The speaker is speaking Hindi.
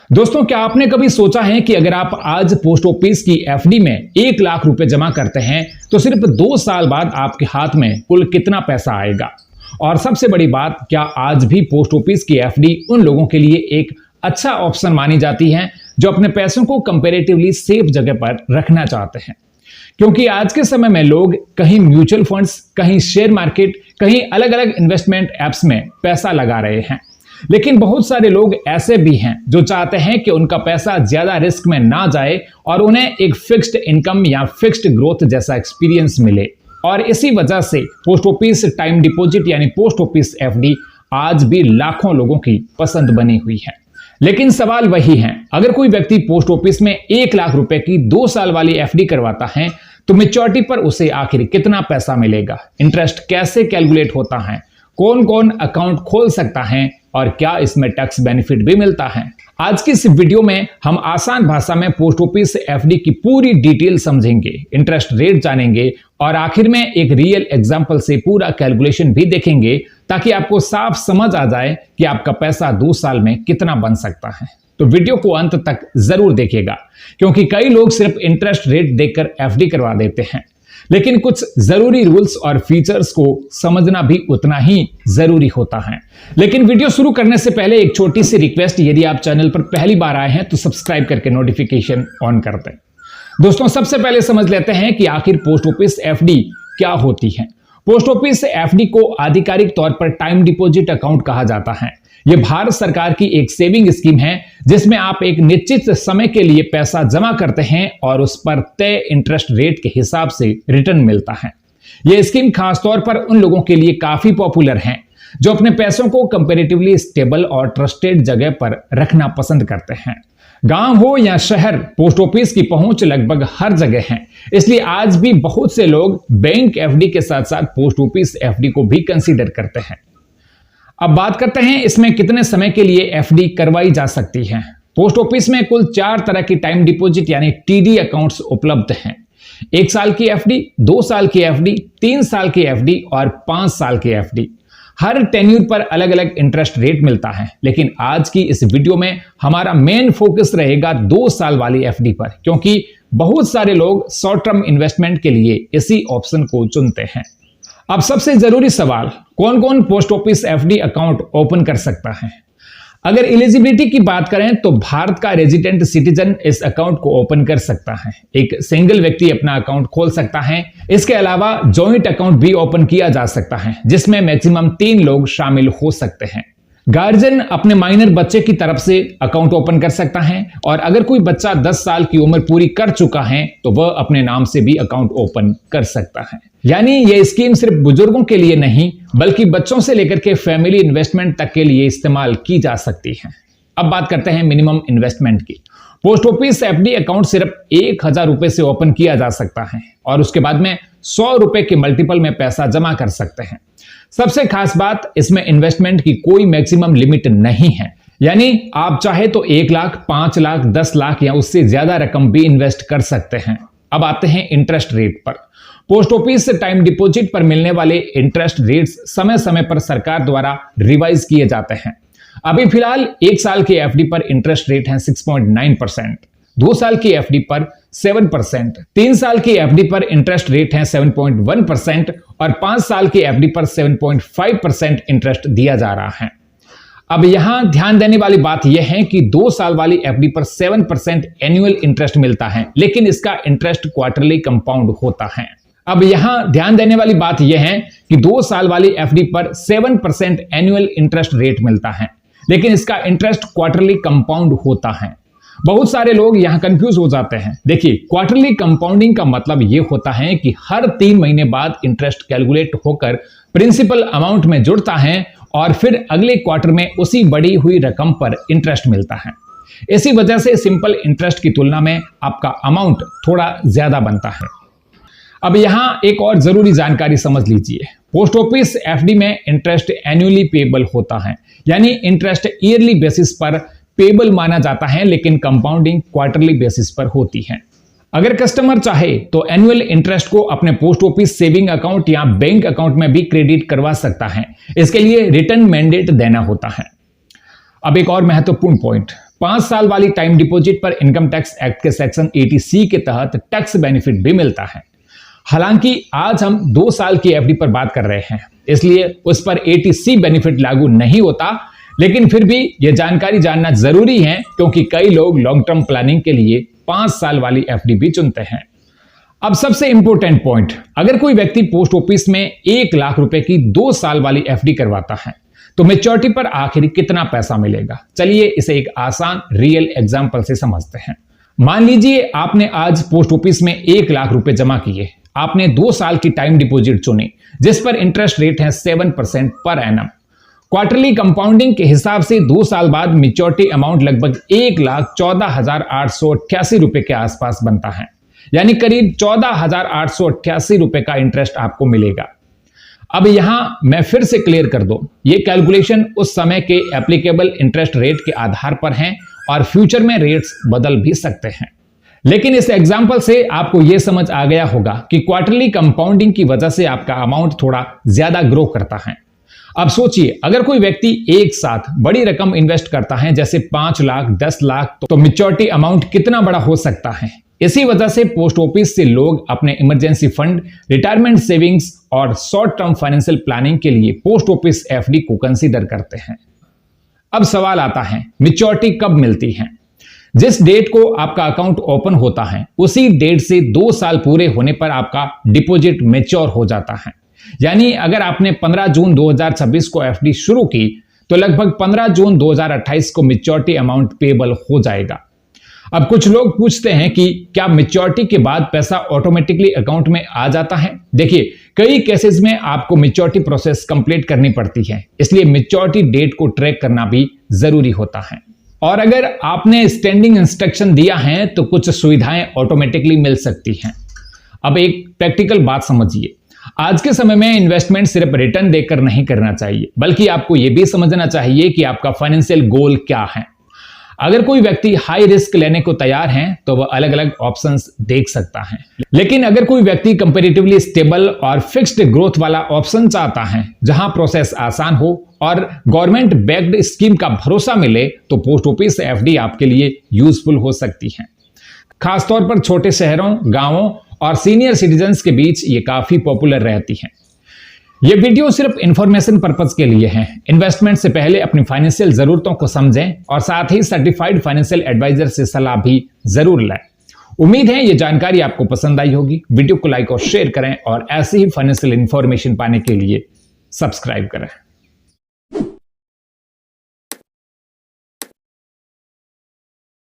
दोस्तों, क्या आपने कभी सोचा है कि अगर आप आज पोस्ट ऑफिस की एफडी में 1 लाख रुपए जमा करते हैं तो सिर्फ 2 साल बाद आपके हाथ में कुल कितना पैसा आएगा। और सबसे बड़ी बात, क्या आज भी पोस्ट ऑफिस की एफडी उन लोगों के लिए एक अच्छा ऑप्शन मानी जाती है जो अपने पैसों को कंपैरेटिवली सेफ जगह पर रखना चाहते हैं। क्योंकि आज के समय में लोग कहीं म्यूचुअल फंड्स, कहीं शेयर मार्केट, कहीं अलग अलग इन्वेस्टमेंट एप्स में पैसा लगा रहे हैं। लेकिन बहुत सारे लोग ऐसे भी हैं जो चाहते हैं कि उनका पैसा ज्यादा रिस्क में ना जाए और उन्हें एक फिक्स्ड इनकम या फिक्स्ड ग्रोथ जैसा एक्सपीरियंस मिले। और इसी वजह से पोस्ट ऑफिस टाइम डिपॉजिट यानी पोस्ट ऑफिस एफडी आज भी लाखों लोगों की पसंद बनी हुई है। लेकिन सवाल वही है, अगर कोई व्यक्ति पोस्ट ऑफिस में 1 लाख रुपए की 2 साल वाली एफडी करवाता है तो मैच्योरिटी पर उसे आखिर कितना पैसा मिलेगा, इंटरेस्ट कैसे कैलकुलेट होता है, कौन कौन अकाउंट खोल सकता है और क्या इसमें टैक्स बेनिफिट भी मिलता है। आज की इस वीडियो में हम आसान भाषा में पोस्ट ऑफिस एफडी की पूरी डिटेल समझेंगे, इंटरेस्ट रेट जानेंगे और आखिर में एक रियल एग्जांपल से पूरा कैलकुलेशन भी देखेंगे ताकि आपको साफ समझ आ जाए कि आपका पैसा 2 साल में कितना बन सकता है। तो वीडियो को अंत तक जरूर देखिएगा, क्योंकि कई लोग सिर्फ इंटरेस्ट रेट देखकर एफडी करवा देते हैं, लेकिन कुछ जरूरी रूल्स और फीचर्स को समझना भी उतना ही जरूरी होता है। लेकिन वीडियो शुरू करने से पहले एक छोटी सी रिक्वेस्ट, यदि आप चैनल पर पहली बार आए हैं तो सब्सक्राइब करके नोटिफिकेशन ऑन कर दें। दोस्तों, सबसे पहले समझ लेते हैं कि आखिर पोस्ट ऑफिस एफडी क्या होती है। पोस्ट ऑफिस एफडी को आधिकारिक तौर पर टाइम डिपॉजिट अकाउंट कहा जाता है। यह भारत सरकार की एक सेविंग स्कीम है जिसमें आप एक निश्चित समय के लिए पैसा जमा करते हैं और उस पर तय इंटरेस्ट रेट के हिसाब से रिटर्न मिलता है। यह स्कीम खासतौर पर उन लोगों के लिए काफी पॉपुलर है जो अपने पैसों को कंपैरेटिवली स्टेबल और ट्रस्टेड जगह पर रखना पसंद करते हैं। गांव हो या शहर, पोस्ट ऑफिस की पहुंच लगभग हर जगह है। इसलिए आज भी बहुत से लोग बैंक एफडी के साथ साथ पोस्ट ऑफिस एफडी को भी कंसीडर करते हैं। अब बात करते हैं इसमें कितने समय के लिए एफडी करवाई जा सकती है। पोस्ट ऑफिस में कुल 4 तरह की टाइम डिपॉजिट यानी टीडी अकाउंट्स उपलब्ध हैं। 1 साल की एफडी, 2 साल की एफडी, 3 साल की एफडी और 5 साल की एफडी। हर टेन्यूर पर अलग अलग इंटरेस्ट रेट मिलता है, लेकिन आज की इस वीडियो में हमारा मेन फोकस रहेगा 2 साल वाली एफडी पर, क्योंकि बहुत सारे लोग शॉर्ट टर्म इन्वेस्टमेंट के लिए इसी ऑप्शन को चुनते हैं। अब सबसे जरूरी सवाल, कौन कौन post office FD account open कर सकता है। अगर एलिजिबिलिटी की बात करें तो भारत का रेजिडेंट सिटीजन इस अकाउंट को ओपन कर सकता है। एक सिंगल व्यक्ति अपना अकाउंट खोल सकता है। इसके अलावा जॉइंट अकाउंट भी ओपन किया जा सकता है जिसमें मैक्सिमम 3 लोग शामिल हो सकते हैं। गार्जियन अपने माइनर बच्चे की तरफ से अकाउंट ओपन कर सकता है और अगर कोई बच्चा 10 साल की उम्र पूरी कर चुका है तो वह अपने नाम से भी अकाउंट ओपन कर सकता है। यानी यह स्कीम सिर्फ बुजुर्गों के लिए नहीं बल्कि बच्चों से लेकर के फैमिली इन्वेस्टमेंट तक के लिए इस्तेमाल की जा सकती है। अब बात करते हैं मिनिमम इन्वेस्टमेंट की। पोस्ट ऑफिस एफडी अकाउंट सिर्फ 1000 रुपए से ओपन किया जा सकता है और उसके बाद में 100 रुपए के मल्टीपल में पैसा जमा कर सकते हैं। सबसे खास बात, इसमें इन्वेस्टमेंट की कोई मैक्सिमम लिमिट नहीं है। यानी आप चाहे तो 1 लाख, 5 लाख, 10 लाख या उससे ज्यादा रकम भी इन्वेस्ट कर सकते हैं। अब आते हैं इंटरेस्ट रेट पर। पोस्ट ऑफिस टाइम डिपॉजिट पर मिलने वाले इंटरेस्ट रेट्स समय समय पर सरकार द्वारा रिवाइज किए जाते हैं। अभी फिलहाल 1 साल की एफडी पर इंटरेस्ट रेट है 6.9%, 2 साल की एफडी पर 7%, 3 साल की एफडी पर इंटरेस्ट रेट है 7.1% और 5 साल की एफडी पर 7.5% इंटरेस्ट दिया जा रहा है। अब यहां ध्यान देने वाली बात यह है कि 2 साल वाली एफडी पर 7% एनुअल इंटरेस्ट मिलता है, लेकिन इसका इंटरेस्ट क्वार्टरली कंपाउंड होता है। अब यहां ध्यान देने वाली बात यह है कि 2 साल वाली एफडी पर 7% एनुअल इंटरेस्ट रेट मिलता है, लेकिन इसका इंटरेस्ट क्वार्टरली कंपाउंड होता है। बहुत सारे लोग यहां कंफ्यूज हो जाते हैं। देखिए, क्वार्टरली कंपाउंडिंग का मतलब यह होता है कि हर 3 महीने बाद इंटरेस्ट कैलकुलेट होकर प्रिंसिपल अमाउंट में जुड़ता है और फिर अगले क्वार्टर में उसी बढ़ी हुई रकम पर इंटरेस्ट मिलता है। इसी वजह से सिंपल इंटरेस्ट की तुलना में आपका अमाउंट थोड़ा ज्यादा बनता है। अब यहां एक और जरूरी जानकारी समझ लीजिए। पोस्ट ऑफिस एफडी में इंटरेस्ट एनुअली पेबल होता है, यानी इंटरेस्ट ईयरली बेसिस पर पेबल माना जाता है, लेकिन कंपाउंडिंग क्वार्टरली बेसिस पर होती है। अगर कस्टमर चाहे तो एनुअल इंटरेस्ट को अपने पोस्ट ऑफिस सेविंग अकाउंट या बैंक अकाउंट में भी क्रेडिट करवा सकता है। इसके लिए रिटर्न मैंडेट देना होता है। अब एक और महत्वपूर्ण पॉइंट, 5 साल वाली टाइम डिपॉजिट पर इनकम टैक्स एक्ट के सेक्शन 80C के तहत टैक्स बेनिफिट भी मिलता है। हालांकि आज हम 2 साल की एफडी पर बात कर रहे हैं, इसलिए उस पर 80C बेनिफिट लागू नहीं होता, लेकिन फिर भी यह जानकारी जानना जरूरी है क्योंकि कई लोग लॉन्ग टर्म प्लानिंग के लिए 5 साल वाली एफडी भी चुनते हैं। अब सबसे इंपॉर्टेंट पॉइंट, अगर कोई व्यक्ति पोस्ट ऑफिस में 1 लाख रुपए की 2 साल वाली एफडी करवाता है तो मैच्योरिटी पर आखिर कितना पैसा मिलेगा? चलिए इसे एक आसान रियल एग्जांपल से समझते हैं। मान लीजिए आपने आज पोस्ट ऑफिस में 1 लाख रुपए जमा किए। आपने 2 साल की टाइम डिपॉजिट चुनी जिस पर इंटरेस्ट रेट है 7% पर एनम। क्वार्टरली कंपाउंडिंग के हिसाब से 2 साल बाद मैच्योरिटी अमाउंट लगभग 1,14,888 रुपए के आसपास बनता है, यानी करीब 14,888 रुपए का इंटरेस्ट आपको मिलेगा। अब यहां मैं फिर से क्लियर कर दूं, ये कैलकुलेशन उस समय के एप्लीकेबल इंटरेस्ट रेट के आधार पर हैं और फ्यूचर में रेट्स बदल भी सकते हैं। लेकिन इस एग्जांपल से आपको यह समझ आ गया होगा कि क्वार्टरली कंपाउंडिंग की वजह से आपका अमाउंट थोड़ा ज्यादा ग्रो करता है। अब सोचिए, अगर कोई व्यक्ति एक साथ बड़ी रकम इन्वेस्ट करता है जैसे 5 लाख 10 लाख, तो मैच्योरिटी अमाउंट कितना बड़ा हो सकता है। इसी वजह से पोस्ट ऑफिस से लोग अपने इमरजेंसी फंड, रिटायरमेंट सेविंग्स और शॉर्ट टर्म फाइनेंशियल प्लानिंग के लिए पोस्ट ऑफिस एफडी को कंसीडर करते हैं। अब सवाल आता है, मैच्योरिटी कब मिलती है? जिस डेट को आपका अकाउंट ओपन होता है उसी डेट से 2 साल पूरे होने पर आपका डिपॉजिट मैच्योर हो जाता है। यानी अगर आपने 15 जून 2026 को एफडी शुरू की तो लगभग 15 जून 2028 को मैच्योरिटी अमाउंट पेबल हो जाएगा। अब कुछ लोग पूछते हैं कि क्या मैच्योरिटी के बाद पैसा ऑटोमेटिकली अकाउंट में आ जाता है? देखिए, कई केसेस में आपको मैच्योरिटी प्रोसेस कंप्लीट करनी पड़ती है, इसलिए मैच्योरिटी डेट को ट्रैक करना भी जरूरी होता है। और अगर आपने स्टैंडिंग इंस्ट्रक्शन दिया है तो कुछ सुविधाएं ऑटोमेटिकली मिल सकती हैं। अब एक प्रैक्टिकल बात समझिए, आज के समय में इन्वेस्टमेंट सिर्फ रिटर्न देकर नहीं करना चाहिए, बल्कि आपको यह भी समझना चाहिए कि आपका फाइनेंशियल गोल क्या है। अगर कोई व्यक्ति हाई रिस्क लेने को तैयार है तो वह अलग अलग ऑप्शंस देख सकता है, लेकिन अगर कोई व्यक्ति कंपैरेटिवली स्टेबल और फिक्स्ड ग्रोथ वाला ऑप्शन चाहता है जहां प्रोसेस आसान हो और गवर्नमेंट बैक्ड स्कीम का भरोसा मिले, तो पोस्ट ऑफिस एफडी आपके लिए यूजफुल हो सकती है। खासतौर पर छोटे शहरों, गांवों और सीनियर सिटीजन्स के बीच ये काफी पॉपुलर रहती है। ये वीडियो सिर्फ इंफॉर्मेशन पर्पस के लिए है। इन्वेस्टमेंट से पहले अपनी फाइनेंशियल जरूरतों को समझें और साथ ही सर्टिफाइड फाइनेंशियल एडवाइजर से सलाह भी जरूर लें। उम्मीद है ये जानकारी आपको पसंद आई होगी। वीडियो को लाइक और शेयर करें और ऐसी ही फाइनेंशियल इंफॉर्मेशन पाने के लिए सब्सक्राइब करें।